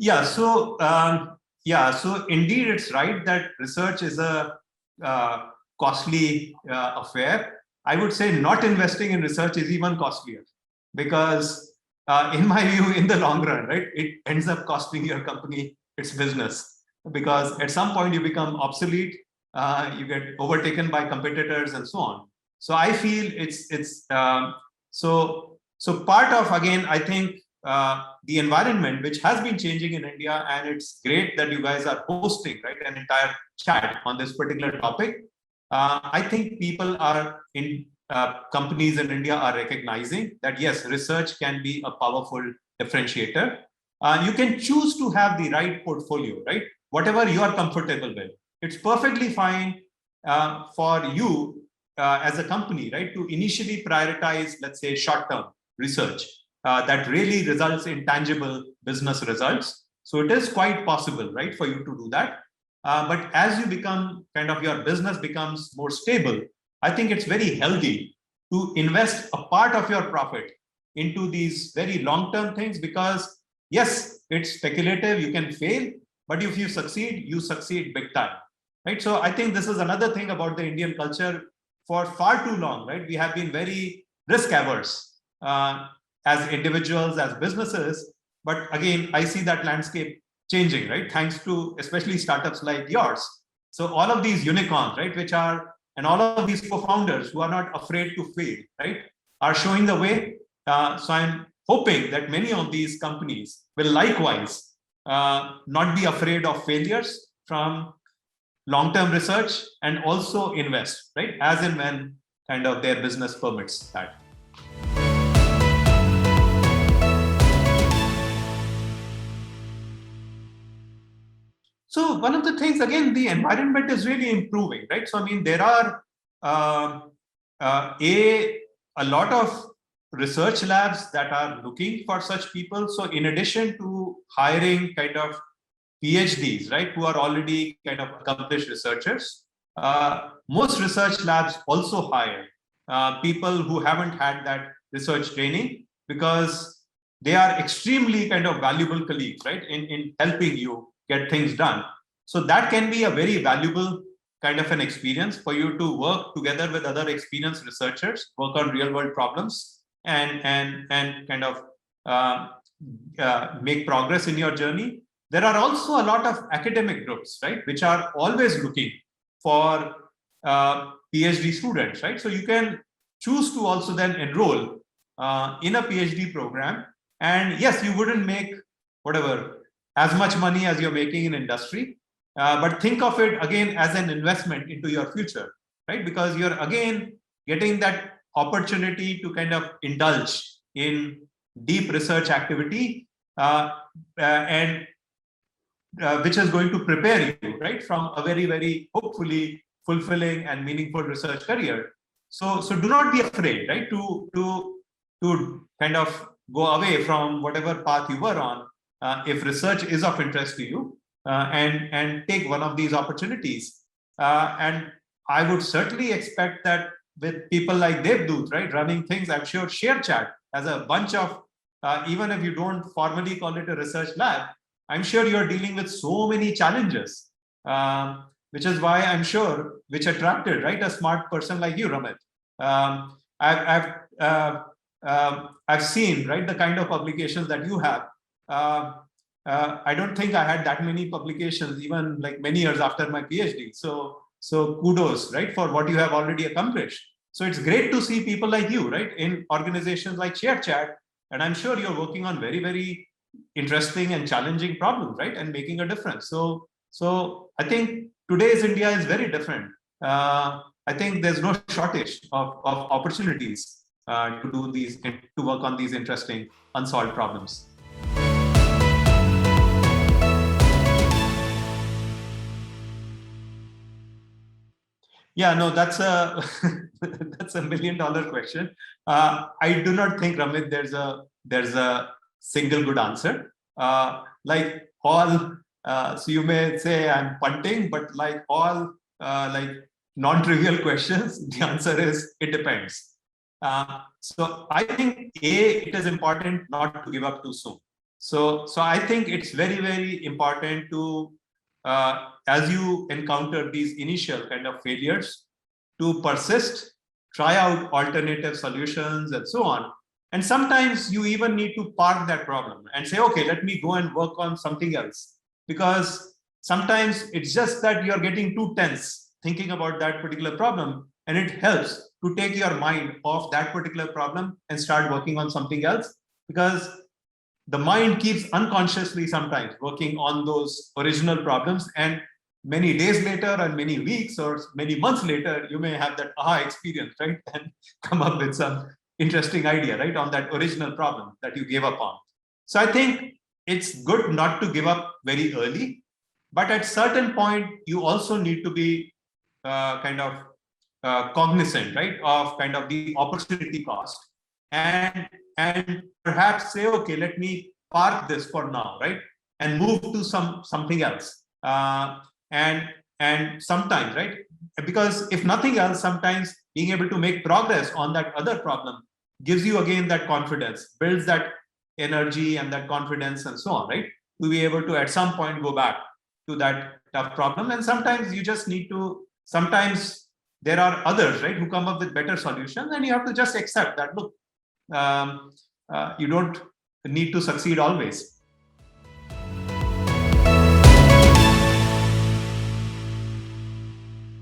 Yeah. So indeed, it's right that research is a costly affair. I would say not investing in research is even costlier because, in my view, in the long run, right, it ends up costing your company its business because at some point you become obsolete, you get overtaken by competitors, and so on. So I feel so part of, again, I think the environment which has been changing in India, and it's great that you guys are hosting, right, an entire chat on this particular topic. I think people are in companies in India are recognizing that yes, research can be a powerful differentiator. You can choose to have the right portfolio, right? Whatever you are comfortable with. It's perfectly fine for you as a company, right, to initially prioritize, let's say, short-term research that really results in tangible business results. So it is quite possible, right, for you to do that. But as you become your business becomes more stable, I think it's very healthy to invest a part of your profit into these very long-term things because yes, it's speculative, you can fail, but if you succeed big time, right? So I think this is another thing about the Indian culture. For far too long, right, we have been very risk averse as individuals, as businesses. But again, I see that landscape changing, right? Thanks to especially startups like yours. So all of these unicorns, right, and all of these co-founders who are not afraid to fail, right, are showing the way. So I'm hoping that many of these companies will likewise not be afraid of failures from long-term research and also invest, right, as and when their business permits that. So one of the things, again, the environment is really improving, right? So I mean, there are a lot of research labs that are looking for such people. So in addition to hiring PhDs, right, who are already accomplished researchers, most research labs also hire people who haven't had that research training because they are extremely valuable colleagues, right, in helping you get things done. So that can be a very valuable an experience for you to work together with other experienced researchers, work on real world problems, and make progress in your journey. There are also a lot of academic groups, right, which are always looking for PhD students, right? So you can choose to also then enroll in a PhD program. And yes, you wouldn't make as much money as you're making in industry, but think of it again as an investment into your future, right? Because you're again getting that opportunity to indulge in deep research activity and which is going to prepare you, right, from a very, very hopefully fulfilling and meaningful research career. So do not be afraid, right, to go away from whatever path you were on if research is of interest to you, and take one of these opportunities. And I would certainly expect that with people like Devdut, right, running things, I'm sure ShareChat has a bunch of, even if you don't formally call it a research lab, I'm sure you're dealing with so many challenges, which is why I'm sure, which attracted, right, a smart person like you, Ramit. I've seen, right, the kind of publications that you have. I don't think I had that many publications, even like many years after my PhD. So kudos, right, for what you have already accomplished. So it's great to see people like you, right, in organizations like ShareChat, and I'm sure you're working on very, very interesting and challenging problems, right, and making a difference. So I think today's India is very different. I think there's no shortage of opportunities to work on these interesting unsolved problems. Yeah, no, that's a that's $1 million question. I do not think, Ramit, there's a single good answer. Like all, so you may say I'm punting, but like all like non-trivial questions, the answer is it depends. So I think it is important not to give up too soon. So I think it's very, very important to, as you encounter these initial kind of failures, to persist, try out alternative solutions and so on. And sometimes you even need to park that problem and say, okay, let me go and work on something else. Because sometimes it's just that you're getting too tense thinking about that particular problem. And it helps to take your mind off that particular problem and start working on something else. Because the mind keeps unconsciously sometimes working on those original problems, and many days later and many weeks or many months later you may have that aha experience, right, and come up with some interesting idea, right, on that original problem that you gave up on. So I think it's good not to give up very early, but at certain point you also need to be kind of cognizant, right, of kind of the opportunity cost, and perhaps say, okay, let me park this for now, right, and move to something else. And sometimes, right, because if nothing else, sometimes being able to make progress on that other problem gives you again that confidence, builds that energy and that confidence and so on, right, to be able to at some point go back to that tough problem. And sometimes you just need to, sometimes there are others, right, who come up with better solutions, and you have to just accept that, look, you don't need to succeed always.